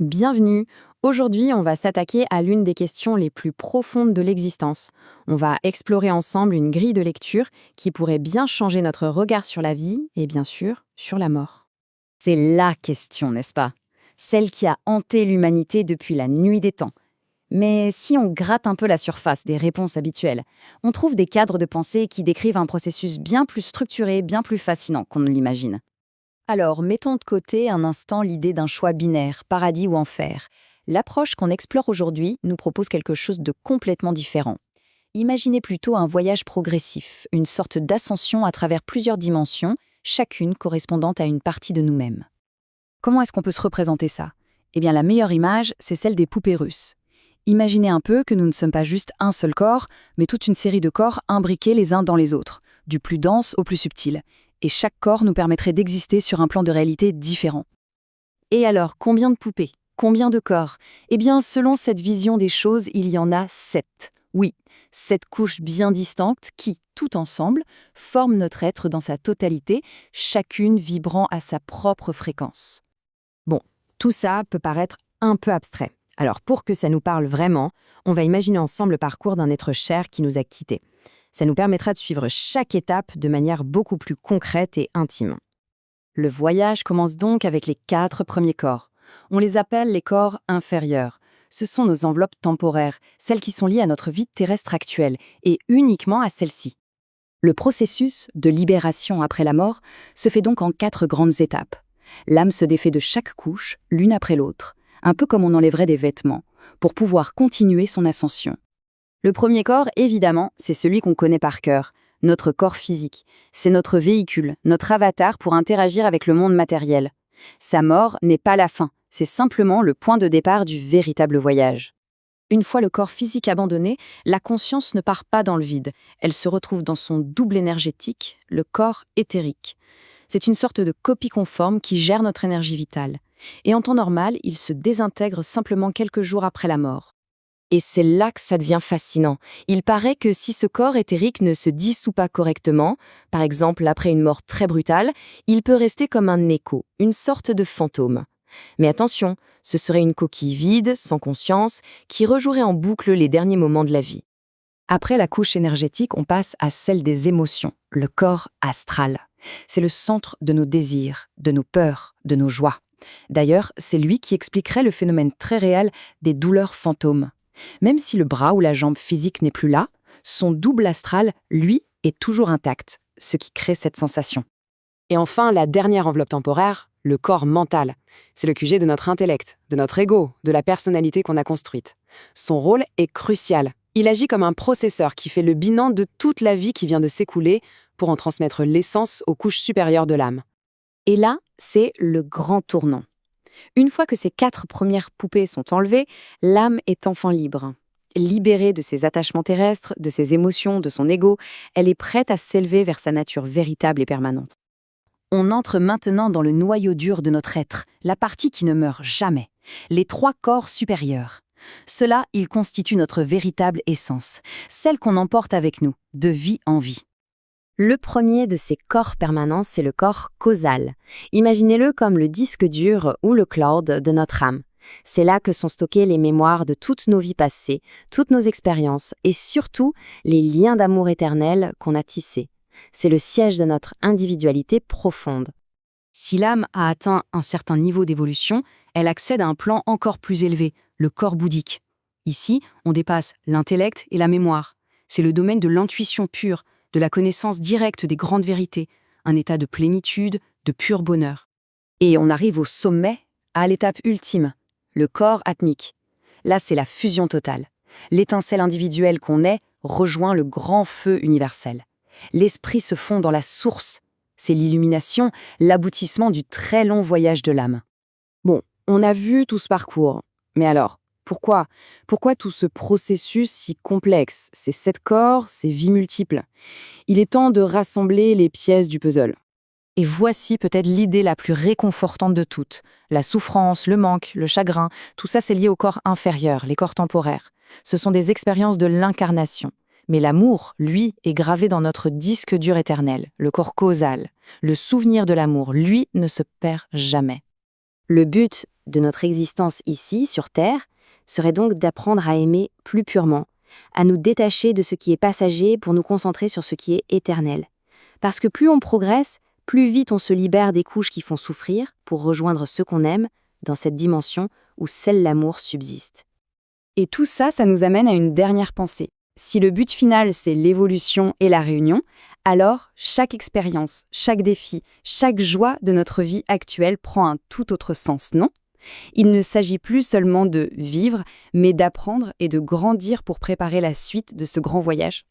Bienvenue. Aujourd'hui, on va s'attaquer à l'une des questions les plus profondes de l'existence. On va explorer ensemble une grille de lecture qui pourrait bien changer notre regard sur la vie et bien sûr sur la mort. C'est la question, n'est-ce pas? Celle qui a hanté l'humanité depuis la nuit des temps. Mais si on gratte un peu la surface des réponses habituelles, on trouve des cadres de pensée qui décrivent un processus bien plus structuré, bien plus fascinant qu'on ne l'imagine. Alors, mettons de côté un instant l'idée d'un choix binaire, paradis ou enfer. L'approche qu'on explore aujourd'hui nous propose quelque chose de complètement différent. Imaginez plutôt un voyage progressif, une sorte d'ascension à travers plusieurs dimensions, chacune correspondante à une partie de nous-mêmes. Comment est-ce qu'on peut se représenter ça? Eh bien, la meilleure image, c'est celle des poupées russes. Imaginez un peu que nous ne sommes pas juste un seul corps, mais toute une série de corps imbriqués les uns dans les autres, du plus dense au plus subtil. Et chaque corps nous permettrait d'exister sur un plan de réalité différent. Et alors, combien de poupées? Combien de corps? Eh bien, selon cette vision des choses, il y en a 7. Oui, 7 couches bien distinctes qui, tout ensemble, forment notre être dans sa totalité, chacune vibrant à sa propre fréquence. Bon, tout ça peut paraître un peu abstrait. Alors pour que ça nous parle vraiment, on va imaginer ensemble le parcours d'un être cher qui nous a quittés. Ça nous permettra de suivre chaque étape de manière beaucoup plus concrète et intime. Le voyage commence donc avec les 4 premiers corps. On les appelle les corps inférieurs. Ce sont nos enveloppes temporaires, celles qui sont liées à notre vie terrestre actuelle, et uniquement à celle-ci. Le processus de libération après la mort se fait donc en 4 grandes étapes. L'âme se défait de chaque couche, l'une après l'autre, un peu comme on enlèverait des vêtements, pour pouvoir continuer son ascension. Le premier corps, évidemment, c'est celui qu'on connaît par cœur, notre corps physique. C'est notre véhicule, notre avatar pour interagir avec le monde matériel. Sa mort n'est pas la fin, c'est simplement le point de départ du véritable voyage. Une fois le corps physique abandonné, la conscience ne part pas dans le vide. Elle se retrouve dans son double énergétique, le corps éthérique. C'est une sorte de copie conforme qui gère notre énergie vitale. Et en temps normal, il se désintègre simplement quelques jours après la mort. Et c'est là que ça devient fascinant. Il paraît que si ce corps éthérique ne se dissout pas correctement, par exemple après une mort très brutale, il peut rester comme un écho, une sorte de fantôme. Mais attention, ce serait une coquille vide, sans conscience, qui rejouerait en boucle les derniers moments de la vie. Après la couche énergétique, on passe à celle des émotions, le corps astral. C'est le centre de nos désirs, de nos peurs, de nos joies. D'ailleurs, c'est lui qui expliquerait le phénomène très réel des douleurs fantômes. Même si le bras ou la jambe physique n'est plus là, son double astral, lui, est toujours intact, ce qui crée cette sensation. Et enfin, la dernière enveloppe temporaire, le corps mental. C'est le QG de notre intellect, de notre ego, de la personnalité qu'on a construite. Son rôle est crucial. Il agit comme un processeur qui fait le bilan de toute la vie qui vient de s'écouler pour en transmettre l'essence aux couches supérieures de l'âme. Et là, c'est le grand tournant. Une fois que ces 4 premières poupées sont enlevées, l'âme est enfin libre. Libérée de ses attachements terrestres, de ses émotions, de son ego, elle est prête à s'élever vers sa nature véritable et permanente. On entre maintenant dans le noyau dur de notre être, la partie qui ne meurt jamais, les 3 corps supérieurs. Ceux-là, ils constituent notre véritable essence, celle qu'on emporte avec nous, de vie en vie. Le premier de ces corps permanents, c'est le corps causal. Imaginez-le comme le disque dur ou le cloud de notre âme. C'est là que sont stockées les mémoires de toutes nos vies passées, toutes nos expériences et surtout les liens d'amour éternel qu'on a tissés. C'est le siège de notre individualité profonde. Si l'âme a atteint un certain niveau d'évolution, elle accède à un plan encore plus élevé, le corps bouddhique. Ici, on dépasse l'intellect et la mémoire. C'est le domaine de l'intuition pure, de la connaissance directe des grandes vérités, un état de plénitude, de pur bonheur. Et on arrive au sommet, à l'étape ultime, le corps atmique. Là, c'est la fusion totale. L'étincelle individuelle qu'on est rejoint le grand feu universel. L'esprit se fond dans la source. C'est l'illumination, l'aboutissement du très long voyage de l'âme. Bon, on a vu tout ce parcours. Mais alors, pourquoi tout ce processus si complexe, ces 7 corps, ces vies multiples? Il est temps de rassembler les pièces du puzzle. Et voici peut-être l'idée la plus réconfortante de toutes. La souffrance, le manque, le chagrin, tout ça c'est lié au corps inférieur, les corps temporaires. Ce sont des expériences de l'incarnation. Mais l'amour, lui, est gravé dans notre disque dur éternel, le corps causal. Le souvenir de l'amour, lui, ne se perd jamais. Le but, de notre existence ici, sur Terre, serait donc d'apprendre à aimer plus purement, à nous détacher de ce qui est passager pour nous concentrer sur ce qui est éternel. Parce que plus on progresse, plus vite on se libère des couches qui font souffrir pour rejoindre ce qu'on aime dans cette dimension où seul l'amour subsiste. Et tout ça, ça nous amène à une dernière pensée. Si le but final, c'est l'évolution et la réunion, alors chaque expérience, chaque défi, chaque joie de notre vie actuelle prend un tout autre sens, non ? Il ne s'agit plus seulement de vivre, mais d'apprendre et de grandir pour préparer la suite de ce grand voyage.